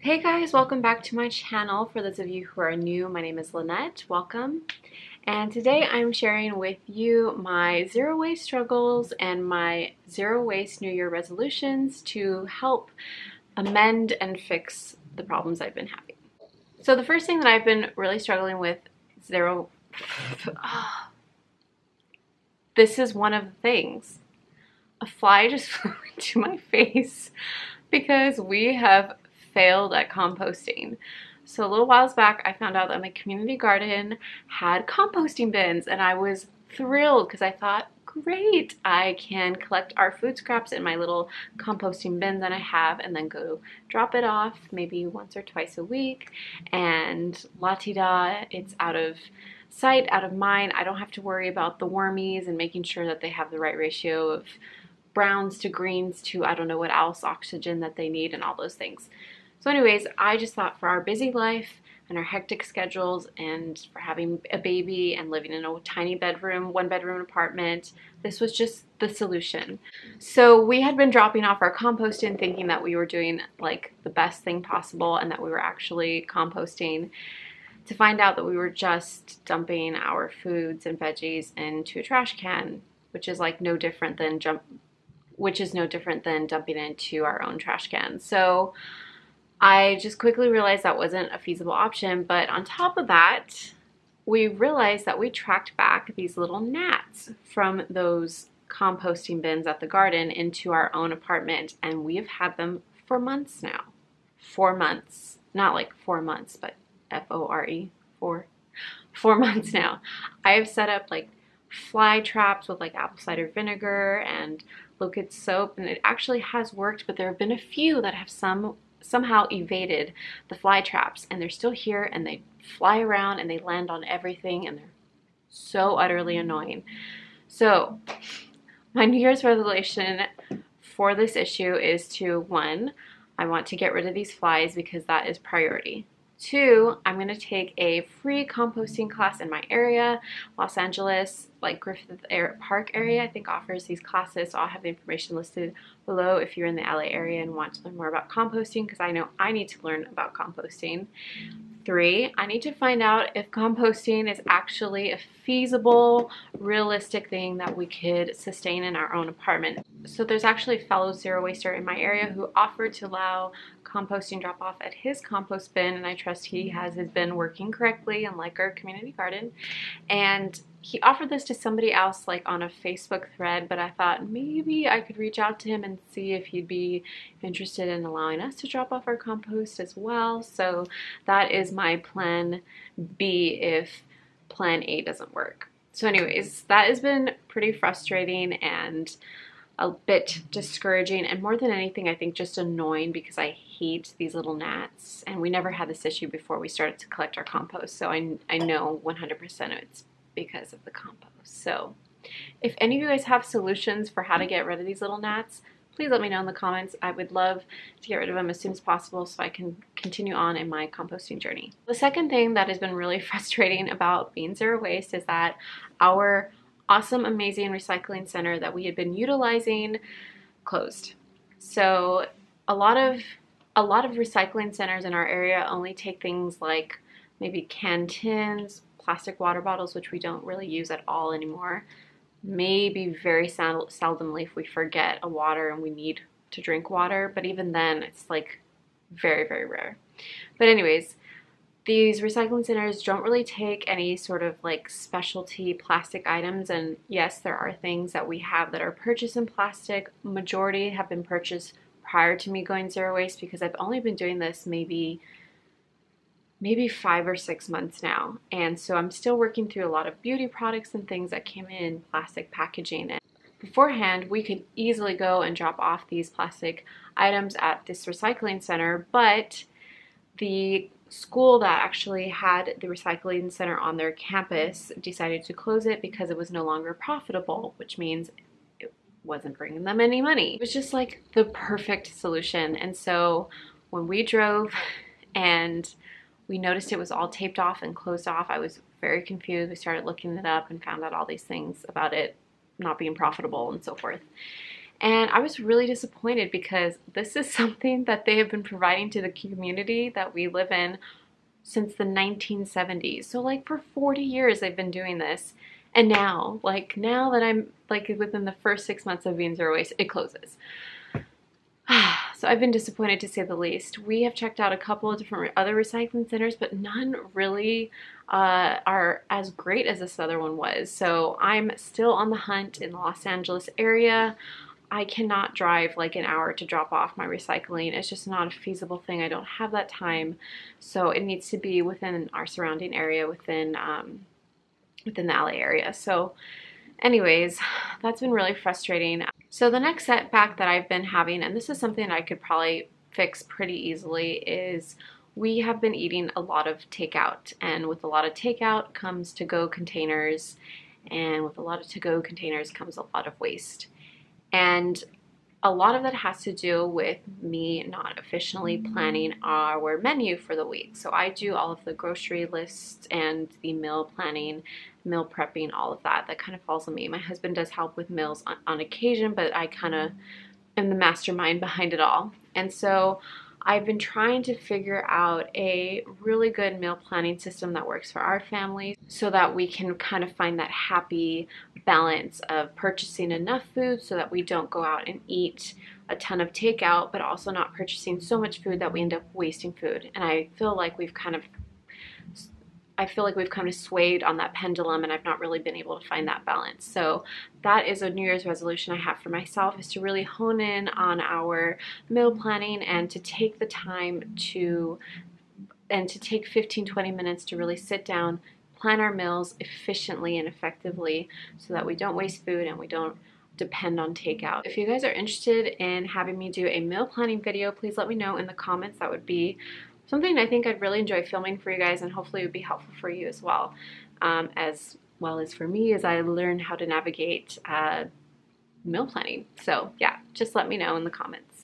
Hey guys, welcome back to my channel. For those of you who are new, my name is Lynette. Welcome. And today I'm sharing with you my zero waste struggles and my zero waste New Year resolutions to help amend and fix the problems I've been having. So the first thing that I've been really struggling with is this is one of the things. A fly just flew into my face because we have failed at composting. So a little whiles back, I found out that my community garden had composting bins, and I was thrilled because I thought, great, I can collect our food scraps in my little composting bin that I have and then go drop it off maybe once or twice a week, and la-ti-da, it's out of sight, out of mind. I don't have to worry about the wormies and making sure that they have the right ratio of browns to greens to I don't know what else, oxygen that they need and all those things. So anyways, I just thought for our busy life and our hectic schedules and for having a baby and living in a tiny bedroom, one bedroom apartment, this was just the solution. So we had been dropping off our composting thinking that we were doing like the best thing possible and that we were actually composting, to find out that we were just dumping our foods and veggies into a trash can, which is like no different than dumping into our own trash can. So I just quickly realized that wasn't a feasible option, but on top of that, we realized that we tracked back these little gnats from those composting bins at the garden into our own apartment, and we've had them for months now. 4 months. Not like 4 months, but F-O-R-E, 4 months now. I have set up like fly traps with like apple cider vinegar and liquid soap, and it actually has worked, but there have been a few that have somehow evaded the fly traps, and they're still here and they fly around and they land on everything and they're so utterly annoying. So my New Year's resolution for this issue is to, 1, I want to get rid of these flies because that is priority. 2, I'm going to take a free composting class in my area. Los Angeles, like Griffith Park area, I think offers these classes, so I'll have the information listed below if you're in the LA area and want to learn more about composting, because I know I need to learn about composting. 3, I need to find out if composting is actually a feasible, realistic thing that we could sustain in our own apartment. So there's actually a fellow zero waster in my area who offered to allow composting drop off at his compost bin, and I trust he has his bin working correctly, unlike our community garden. And he offered this to somebody else like on a Facebook thread, but I thought maybe I could reach out to him and see if he'd be interested in allowing us to drop off our compost as well. So that is my plan B if plan A doesn't work. So anyways, that has been pretty frustrating and a bit discouraging, and more than anything I think just annoying because I hate these little gnats, and we never had this issue before we started to collect our compost, so I know 100% it's because of the compost. So if any of you guys have solutions for how to get rid of these little gnats, please let me know in the comments. I would love to get rid of them as soon as possible so I can continue on in my composting journey. The second thing that has been really frustrating about being zero waste is that our awesome, amazing recycling center that we had been utilizing closed. So a lot of recycling centers in our area only take things like maybe canned tins, plastic water bottles, which we don't really use at all anymore. Maybe very seldomly if we forget a water and we need to drink water, but even then it's like very, very rare. But anyways, these recycling centers don't really take any sort of like specialty plastic items, and yes, there are things that we have that are purchased in plastic. Majority have been purchased prior to me going zero waste because I've only been doing this maybe 5 or 6 months now, and so I'm still working through a lot of beauty products and things that came in plastic packaging. And beforehand, we could easily go and drop off these plastic items at this recycling center, but the school that actually had the recycling center on their campus decided to close it because it was no longer profitable, which means it wasn't bringing them any money. It was just like the perfect solution. And so when we drove and we noticed it was all taped off and closed off, I was very confused. We started looking it up and found out all these things about it not being profitable and so forth. And I was really disappointed because this is something that they have been providing to the community that we live in since the 1970s. So like for 40 years they've been doing this. And now, like now that I'm like within the first 6 months of being zero waste, it closes. So I've been disappointed to say the least. We have checked out a couple of different other recycling centers, but none really are as great as this other one was. So I'm still on the hunt in the Los Angeles area. I cannot drive like an hour to drop off my recycling. It's just not a feasible thing. I don't have that time. So it needs to be within our surrounding area, within the LA area. So anyways, that's been really frustrating. So the next setback that I've been having, and this is something I could probably fix pretty easily, is we have been eating a lot of takeout. And with a lot of takeout comes to-go containers. And with a lot of to-go containers comes a lot of waste. And a lot of that has to do with me not efficiently planning our menu for the week. So I do all of the grocery lists and the meal planning, meal prepping, all of that. That kind of falls on me. My husband does help with meals on occasion, but I kind of am the mastermind behind it all. And so I've been trying to figure out a really good meal planning system that works for our family so that we can kind of find that happy balance of purchasing enough food so that we don't go out and eat a ton of takeout, but also not purchasing so much food that we end up wasting food. And I feel like we've kind of swayed on that pendulum, and I've not really been able to find that balance. So that is a New Year's resolution I have for myself, is to really hone in on our meal planning and to take the time to take 15-20 minutes to really sit down, plan our meals efficiently and effectively so that we don't waste food and we don't depend on takeout. If you guys are interested in having me do a meal planning video, please let me know in the comments. That would be something I think I'd really enjoy filming for you guys, and hopefully it would be helpful for you as well as for me as I learn how to navigate meal planning. So yeah, just let me know in the comments.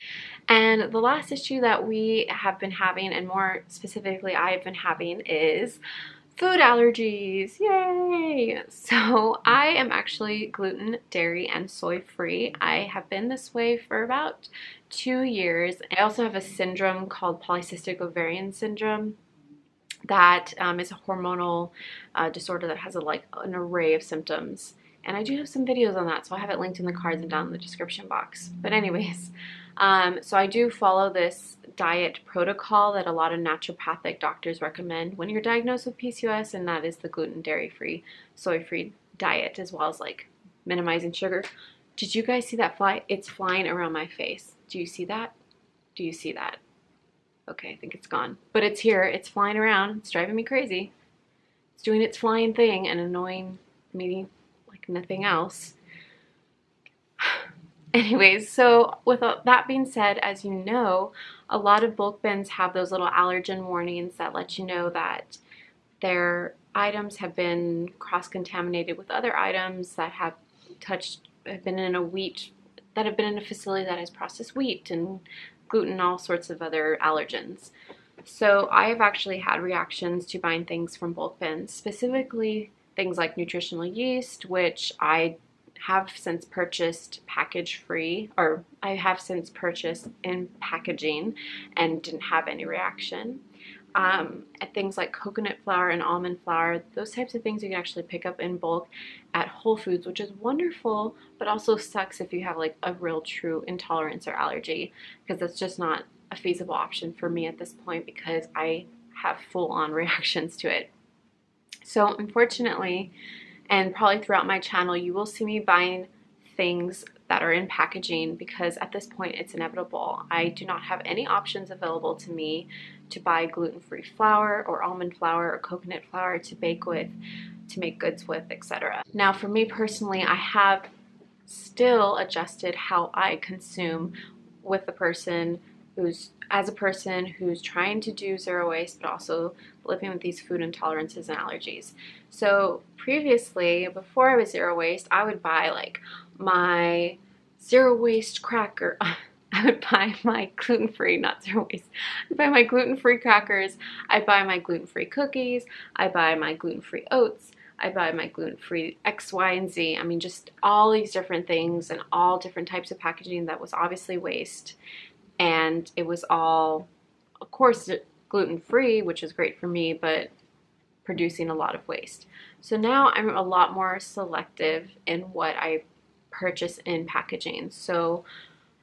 And the last issue that we have been having, and more specifically I've been having, is food allergies. Yay! So I am actually gluten, dairy, and soy free. I have been this way for about 2 years. I also have a syndrome called polycystic ovarian syndrome that is a hormonal disorder that has an array of symptoms. And I do have some videos on that, so I have it linked in the cards and down in the description box. But anyways, so I do follow this diet protocol that a lot of naturopathic doctors recommend when you're diagnosed with PCOS, and that is the gluten, dairy-free, soy-free diet, as well as like minimizing sugar. Did you guys see that fly? It's flying around my face. Do you see that? Do you see that? Okay, I think it's gone. But it's here. It's flying around. It's driving me crazy. It's doing its flying thing and annoying me like nothing else. Anyways, so with that being said, as you know, a lot of bulk bins have those little allergen warnings that let you know that their items have been cross-contaminated with other items that have been in a facility that has processed wheat and gluten, all sorts of other allergens. So I have actually had reactions to buying things from bulk bins, specifically things like nutritional yeast, which I have since purchased package free, or I have since purchased in packaging and didn't have any reaction. At things like coconut flour and almond flour, those types of things you can actually pick up in bulk at Whole Foods, which is wonderful, but also sucks if you have like a real true intolerance or allergy, because that's just not a feasible option for me at this point because I have full-on reactions to it. So unfortunately, and probably throughout my channel, you will see me buying things that are in packaging because at this point it's inevitable. I do not have any options available to me to buy gluten-free flour or almond flour or coconut flour to bake with, to make goods with, etc. Now for me personally, I have still adjusted how I consume with the person as a person who's trying to do zero waste but also living with these food intolerances and allergies. So previously, before I was zero waste, I would buy like my zero waste cracker. I would buy my gluten-free, not zero waste. I'd buy my gluten-free crackers. I'd buy my gluten-free cookies. I'd buy my gluten-free oats. I buy my gluten-free X, Y, and Z. I mean, just all these different things and all different types of packaging that was obviously waste. And it was all, of course, gluten-free, which is great for me, but producing a lot of waste. So now I'm a lot more selective in what I purchase in packaging. So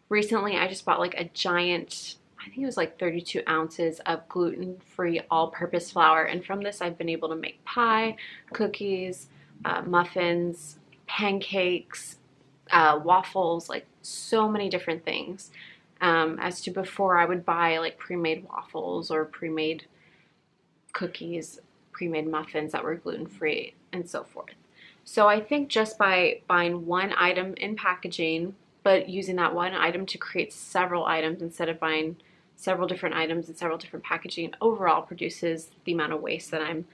recently I just bought like a giant, I think it was like 32 ounces of gluten-free all-purpose flour, and from this I've been able to make pie, cookies, muffins, pancakes, waffles, like so many different things. As to before, I would buy like pre-made waffles or pre-made cookies, pre-made muffins that were gluten-free, and so forth. So I think just by buying one item in packaging, but using that one item to create several items instead of buying several different items and several different packaging, overall produces the amount of waste that I'm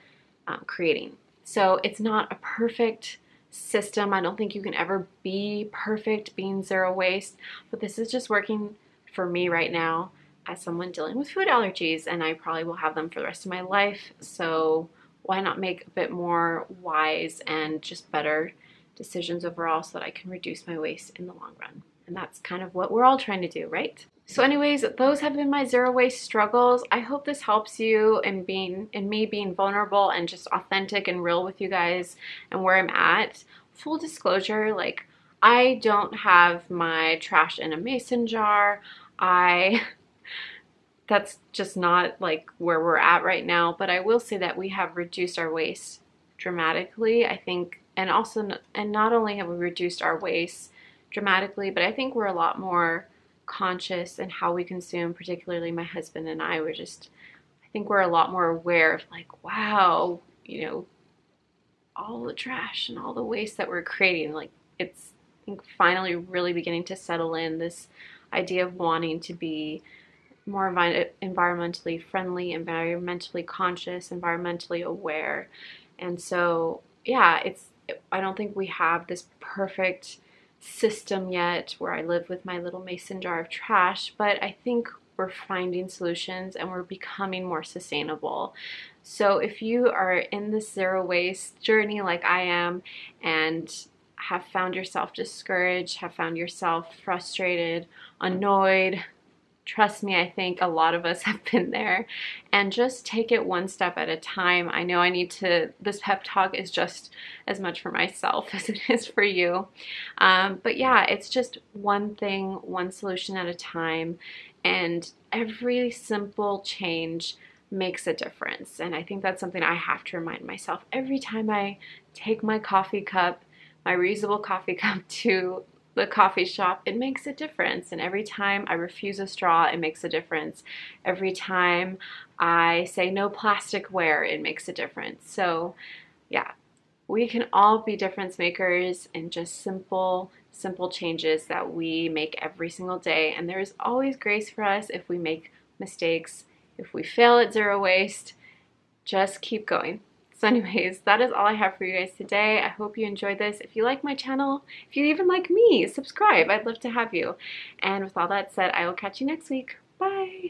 creating. So it's not a perfect system. I don't think you can ever be perfect being zero waste, but this is just working for me right now as someone dealing with food allergies, and I probably will have them for the rest of my life. So why not make a bit more wise and just better decisions overall so that I can reduce my waste in the long run? And that's kind of what we're all trying to do, right? So anyways, those have been my zero waste struggles. I hope this helps you in me being vulnerable and just authentic and real with you guys and where I'm at. Full disclosure, like, I don't have my trash in a mason jar. That's just not like where we're at right now, but I will say that we have reduced our waste dramatically, I think, and not only have we reduced our waste dramatically, but I think we're a lot more conscious in how we consume, particularly my husband and I. I think we're a lot more aware of like, wow, you know, all the trash and all the waste that we're creating. Like, it's, I think, finally really beginning to settle in, this idea of wanting to be more environmentally friendly, environmentally conscious, environmentally aware. And so, yeah, I don't think we have this perfect system yet where I live with my little mason jar of trash, but I think we're finding solutions and we're becoming more sustainable. So if you are in this zero waste journey like I am and have found yourself discouraged, have found yourself frustrated, annoyed, trust me, I think a lot of us have been there, and just take it one step at a time. I know this pep talk is just as much for myself as it is for you. But yeah, it's just one thing, one solution at a time, and every simple change makes a difference. And I think that's something I have to remind myself every time I take my coffee cup, my reusable coffee cup, to the coffee shop. It makes a difference. And every time I refuse a straw, it makes a difference. Every time I say no plasticware, it makes a difference. So yeah, we can all be difference makers in just simple changes that we make every single day. And there is always grace for us if we make mistakes. If we fail at zero waste, just keep going. So anyways, that is all I have for you guys today. I hope you enjoyed this. If you like my channel, if you even like me, subscribe. I'd love to have you. And with all that said, I will catch you next week. Bye.